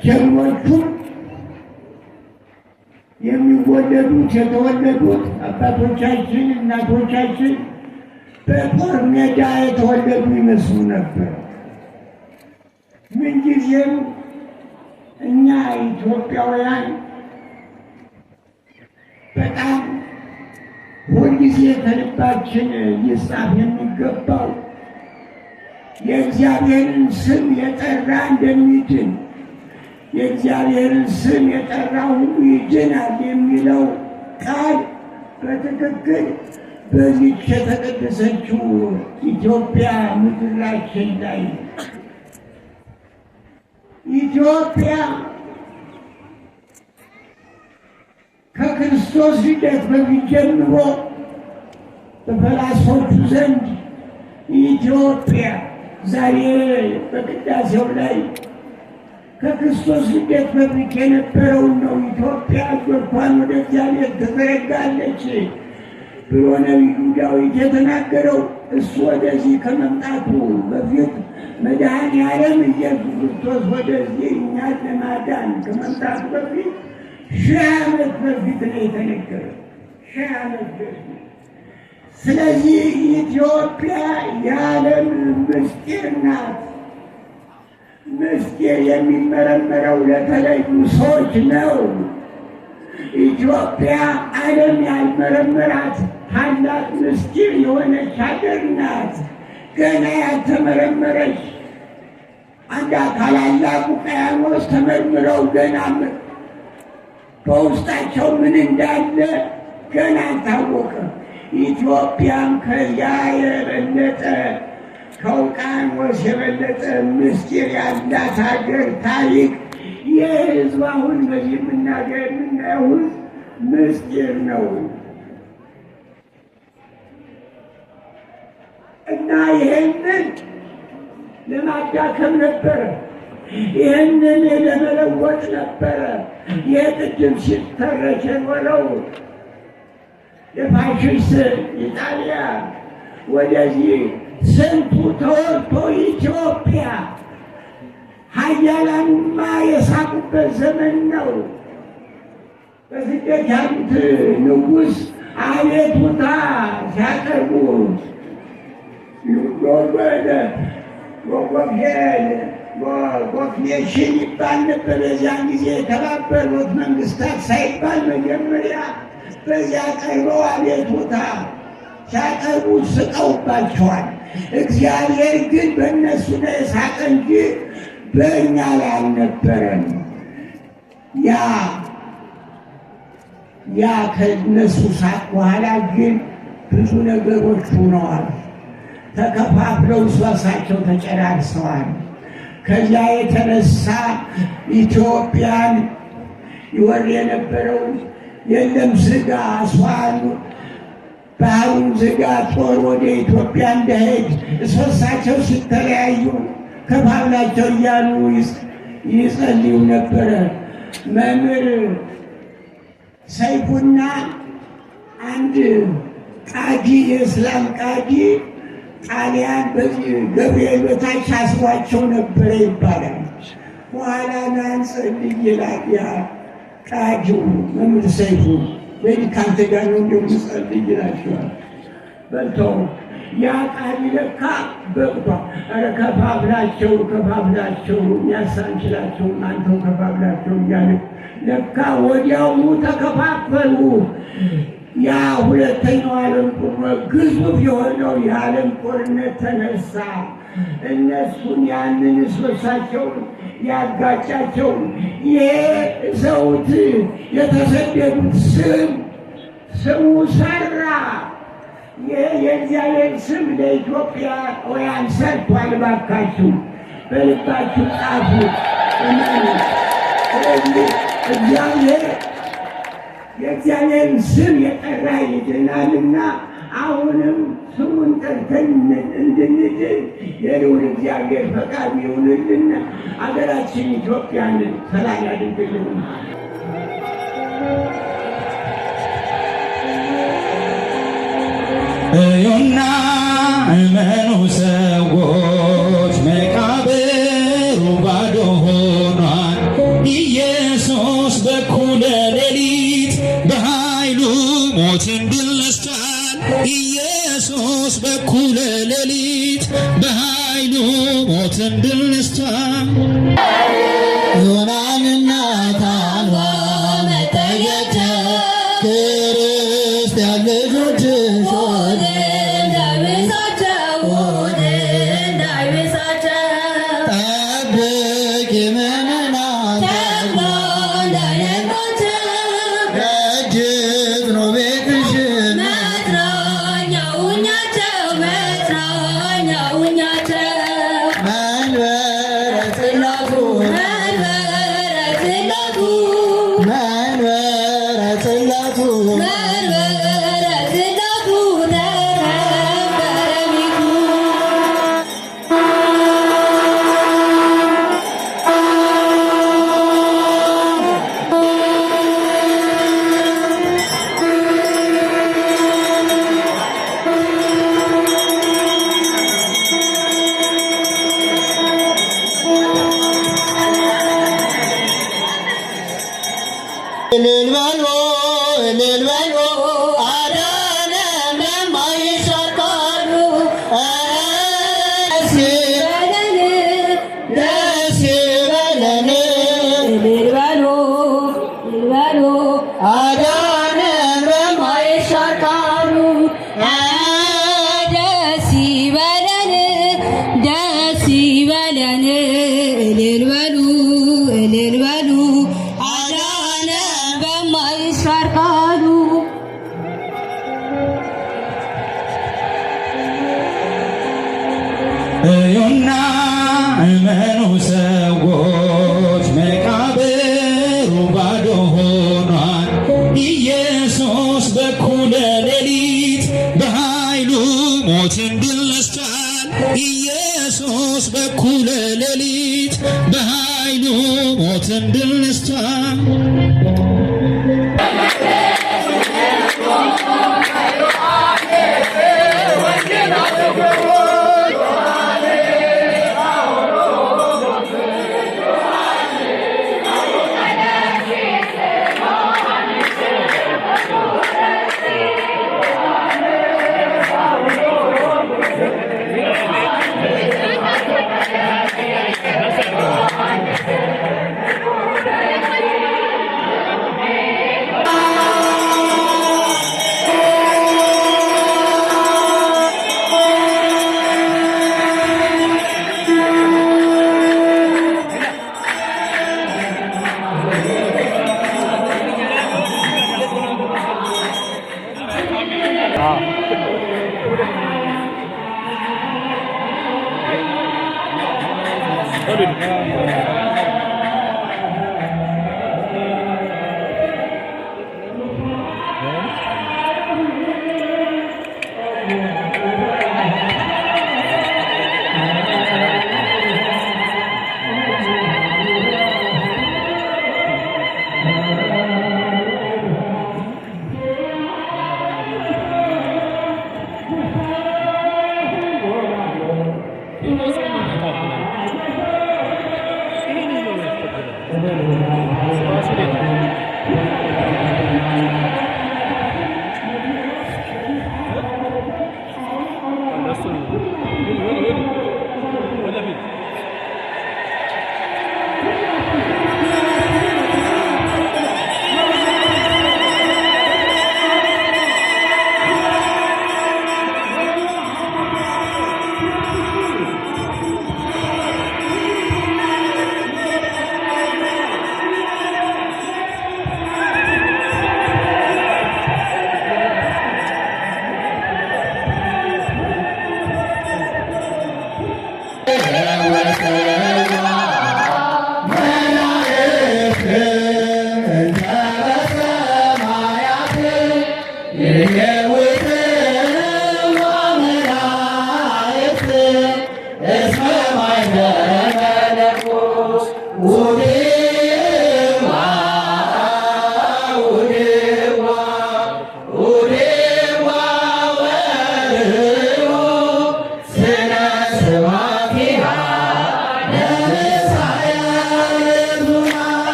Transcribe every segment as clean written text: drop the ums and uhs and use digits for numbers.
ጀግኖቹም የሚወለዱት የተወለዱት አባቶቻችን እናቶቻችን በጦር ሜዳ የተወለዱ ይመስሉ ነበር። ምንጊዜም እኛ ኢትዮጵያውያን በጣም ሁልጊዜ ከልባችን ሊጻፍ የሚገባው የእግዚአብሔርን ስም የጠራ እንደሚድን የእግዚአብሔርን ስም የጠራ ሁሉ ይድናል የሚለው ቃል በትክክል በዚች የተቀደሰችው ኢትዮጵያ ምድራችን ላይ ኢትዮጵያ ከክርስቶስ ልደት በፊት ጀምሮ በፈላስፎቹ ዘንድ ኢትዮጵያ ዛሬ በቅዳሴው ላይ ከክርስቶስ ልደት በፊት የነበረውን ነው። ኢትዮጵያ እጆቿን ወደ እግዚአብሔር ትዘረጋለች ብሎ ነቢዩ ዳዊት የተናገረው እሱ ወደዚህ ከመምጣቱ በፊት መድኃኔዓለም ኢየሱስ ክርስቶስ ወደዚህ እኛን ለማዳን ከመምጣቱ በፊት 1000 ዓመት በፊት ነው የተነገረው። 1000 ዓመት በፊት። ስለዚህ ኢትዮጵያ የዓለም ምስጢር ናት። ምስጢር የሚመረመረው ለተለዩ ሰዎች ነው። ኢትዮጵያ ዓለም ያልመረመራት ታላቅ ምስጢር የሆነች ሀገር ናት። ገና ያልተመረመረች አንድ ታላላቅ ውቅያኖስ ተመርምረው ገና በውስጣቸው ምን እንዳለ ገና አልታወቀም። ኢትዮጵያም ከዚያ የበለጠ ከውቅያኖስ የበለጠ ምስጢር ያላት ሀገር ታሪክ የሕዝብ አሁን በዚህ የምናየው ምስጢር ነው እና ይህንን ለማዳከም ነበረ፣ ይህንን ለመለወጥ ነበረ። የቅድም ሲተረክ የኖረው የፋሽስት ኢጣሊያ ወደዚህ ስንቱ ተወርቶ ኢትዮጵያ ኃያላኑማ የሳቁበት ዘመን ነው። በስደት ያሉት ንጉሥ አቤቱታ ሲያቀርቡ ጎፍኔሽን ይባል ነበር። በዚያን ጊዜ የተባበሩት መንግስታት ሳይባል መጀመሪያ በዚያ ቀርበው አቤቱታ ሲያቀርቡ ስቀውባቸዋል። እግዚአብሔር ግን በእነሱ ላይ ሳቀ እንጂ በእኛ ላይ አልነበረም። ያ ከእነሱ ሳቅ በኋላ ግን ብዙ ነገሮች ሆነዋል። ተከፋፍለው ራሳቸው ተጨራርሰዋል። ከዚያ የተነሳ ኢትዮጵያን ይወር የነበረው የለም ስጋ አስዋን ባህሩን ዝጋ ጦር ወደ ኢትዮጵያ እንዳይሄድ እሶሳቸው ሲተለያዩ ከፋፍላቸው እያሉ ይጸልዩ ነበረ። መምህር ሰይፉና አንድ ቃዲ የእስላም ቃዲ ጣሊያን በዚህ ገብርኤል በታች አስሯቸው ነበረ ይባላል። በኋላ ናን ጸልይ ይላል ያ ቃዲው መምህር ሰይፉ ወይ ካንተ ጋር ነው እንደምጸልይ ይላቸዋል። በልተው ያ ቃዲ ለካ በቅቷ ኧረ ከፋፍላቸው የሚያሳንችላቸው አንተው ከፋፍላቸው እያለ ለካ ወዲያውኑ ተከፋፈሉ። ያ ሁለተኛው ዓለም ጦርነት ግዙፍ የሆነው የዓለም ጦርነት ተነሳ። እነሱን ያንን እሶሳቸውን ያጋጫቸው የሰውት የተሰደዱት ስሙ ሰራ። የእግዚአብሔር ስም ለኢትዮጵያውያን ሰርቷል። እባካችሁ በልባችሁ ጻፉ። ስለዚህ የእግዚአብሔርን ስም የጠራ ይድናልና አሁንም ስሙን ጠርተን እንድንድን የልዑል እግዚአብሔር ፈቃዱ ይሁንልን። አገራችን ኢትዮጵያን ሰላም ያድርግልን። እዩና እመኑ ሰዎች መቃብሩ ባዶ ሆኗል። ኢየሱስ በኩለ ሌሊት በኃይሉ ሞትን ድል ነስቷል። ዮናንና ታንዋ መጠየቅ ክርስቲያን ልጆችሽ ሆነ እንዳይብሳቸው ጠብቂ ምዕመናን ደጅት ነው ቤትሽን መንበረ ጽላቱ እልል በሉ አዳነን በማይሻር ቃሉ ደስ ይበለን አዳነን በማይሻር ቃሉ ደስ ይበለን እልል በሉ አዳነን በማይሻር ቃሉ እዩና እመኑ ሰዎች መቃብሩ ባዶ ሆኗል። ኢየሱስ በኩለ ሌሊት በኃይሉ ሞትን ድል ነስቷል። ኢየሱስ በኩለ ሌሊት በኃይሉ ሞትን ድል ነስቷል።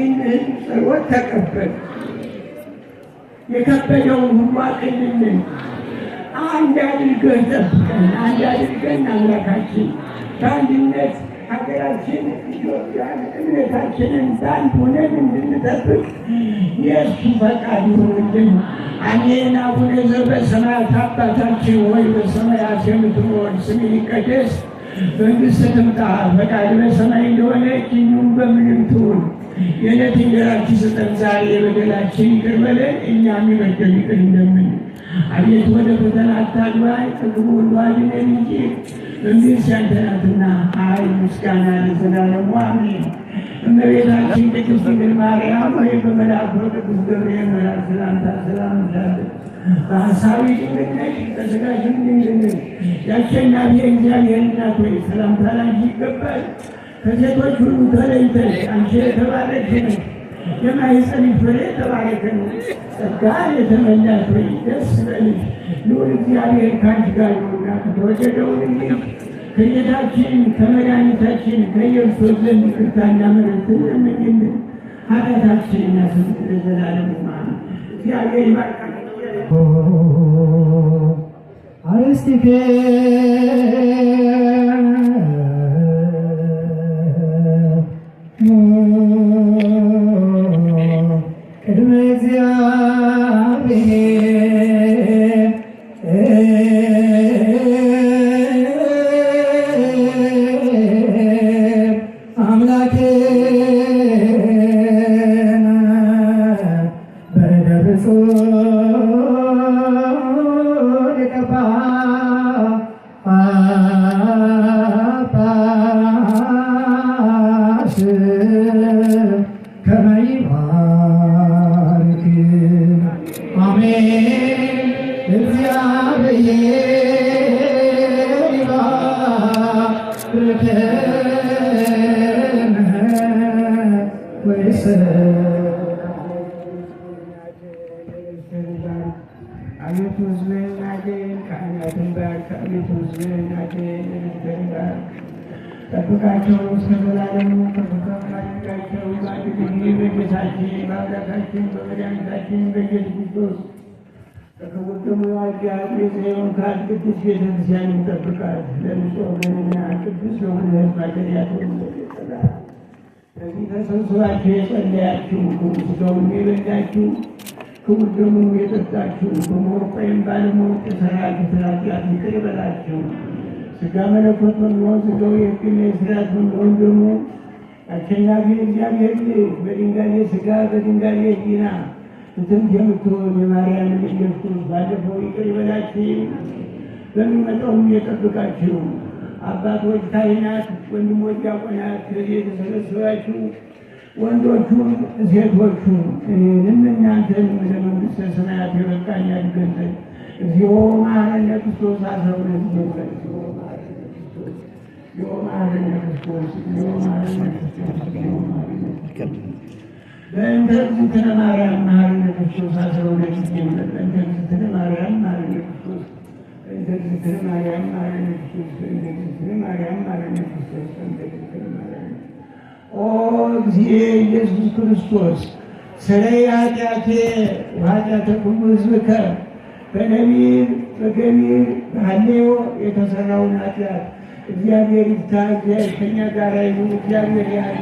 ይህን ጸሎት ተቀበል። የከበደውን ሁሉ አቅልልን። አንድ አድርገህ ጠብቀን። አንድ አድርገን አምላካችን በአንድነት ሀገራችን ኢትዮጵያን እምነታችንን በአንድ ሆነን እንድንጠብቅ የእሱ ፈቃድ ይሁንልን። አሜን። አቡነ ዘበሰማያት አባታችን ሆይ በሰማያት የምትኖር ስምህ ይቀደስ፣ መንግሥትህ ትምጣ፣ ፈቃድህ በሰማይ እንደሆነች እንዲሁም በምድር ትሁን። የዕለት እንጀራችንን ስጠን ዛሬ፣ በደላችንን ይቅር በለን እኛም የበደሉንን ይቅር እንደምንል። አቤቱ ወደ ፈተና አታግባን ከክፉ ሁሉ አድነን እንጂ መንግሥት ያንተ ናትና ኃይል፣ ምስጋና ለዘላለሙ አሜን። እመቤታችን ቅድስት ድንግል ማርያም ሆይ በመልአኩ በቅዱስ ገብርኤል መልአክ ሰላምታ ሰላም እልሻለሁ። በሐሳብሽ ድንግል ነሽ፣ በሥጋሽም ድንግል ነሽ። የአሸናፊ እግዚአብሔር እናት ሆይ ሰላምታ ላንቺ ይገባል። ከሴቶች ሁሉ ተለይተሽ አንቺ የተባረክሽ ነሽ፣ የማኅፀንሽ ፍሬ የተባረከ ነው። ጸጋን የተመላሽ ሆይ ደስ ይበልሽ፣ ልዑል እግዚአብሔር ከአንቺ ጋር ነውና ከተወደደው ልጅሽ ከጌታችን ከመድኃኒታችን ከኢየሱስ ዘንድ ይቅርታና ምሕረትን ለምኝልን፣ ኃጢአታችንን ያስተሰርይልን ለዘላለሙ አሜን። እግዚአብሔር ይባርካችሁ። አርስትከ ቅድመ እግዚአብሔር አቤቱ ሕዝብህን አድን፣ ካህናትን ባርክ። አቤቱ ሕዝብህን አድን፣ ሕዝብህን ባርክ። ጠብቃቸው እስከ ዘላለሙ ከፍከፍ አድርጋቸው። በአንድ ጊዜ በጌታችን በአምላካችን በመድኃኒታችን በኢየሱስ ክርስቶስ ከክቡር ደሙ የዋጃት የጽዮን ካህን ቅድስት ቤተክርስቲያንን ጠብቃት። ለንጹሕ ወገንና ቅዱስ የሆነ ሕዝብ ማደሪያ ትሆን ዘንድ ከዚህ ተሰብስባችሁ የጸለያችሁ ክቡር ሥጋውን የበላችሁ ክቡር ደሙን የጠጣችሁ በማወቅ ወይም ባለማወቅ የሠራችሁትን ኃጢአት ይቅር ይበላችሁ። ሥጋ መለኮት በሚሆን ሥጋው የሕግና የሥርዓት በሚሆን ደግሞ አሸናፊ እግዚአብሔር ልጅ በድንጋሌ ሥጋ በድንጋሌ ሕሊና ፍትምት የምትሆን የማርያምን ኢየሱስ ባለፈው ይቅር ይበላችሁ፣ በሚመጣውም የጠብቃችሁ። አባቶች ካህናት፣ ወንድሞች ዲያቆናት፣ ከዚህ የተሰበሰባችሁ ወንዶቹም ሴቶቹም እኔንም እናንተንም ለመንግሥተ ሰማያት የበቃን ያድርገን ዘንድ እግዚኦ መሐረነ ክርስቶስ አሰብነ ይበል። እግዚኦ መሐረነ ክርስቶስ፣ እግዚኦ መሐረነ ክርስቶስ፣ እግዚኦ መሐረነ ክርስቶስ፣ እግዚኦ መሐረነ ክርስቶስ። በእንተ እግዝእትነ ማርያም መሐረነ ክርስቶስ አሰብነ ይበል። በእንተ እግዝእትነ ማርያም መሐረነ ክርስቶስ፣ በእንተ እግዝእትነ ማርያም መሐረነ ክርስቶስ፣ በእንተ እግዝእትነ ማርያም መሐረነ ክርስቶስ፣ በእንተ እግዝእትነ ማርያም ኦ እግዚእ ኢየሱስ ክርስቶስ ስረይ ኃጢአቴ ወኃጢአተ ኩሉ ሕዝብከ። በነቢብ በገቢር በሐሌዮ የተሰራውን ኃጢአት እግዚአብሔር ይፍታ። እግዚአብሔር ከእኛ ጋር ይሁን። እግዚአብሔር ያህል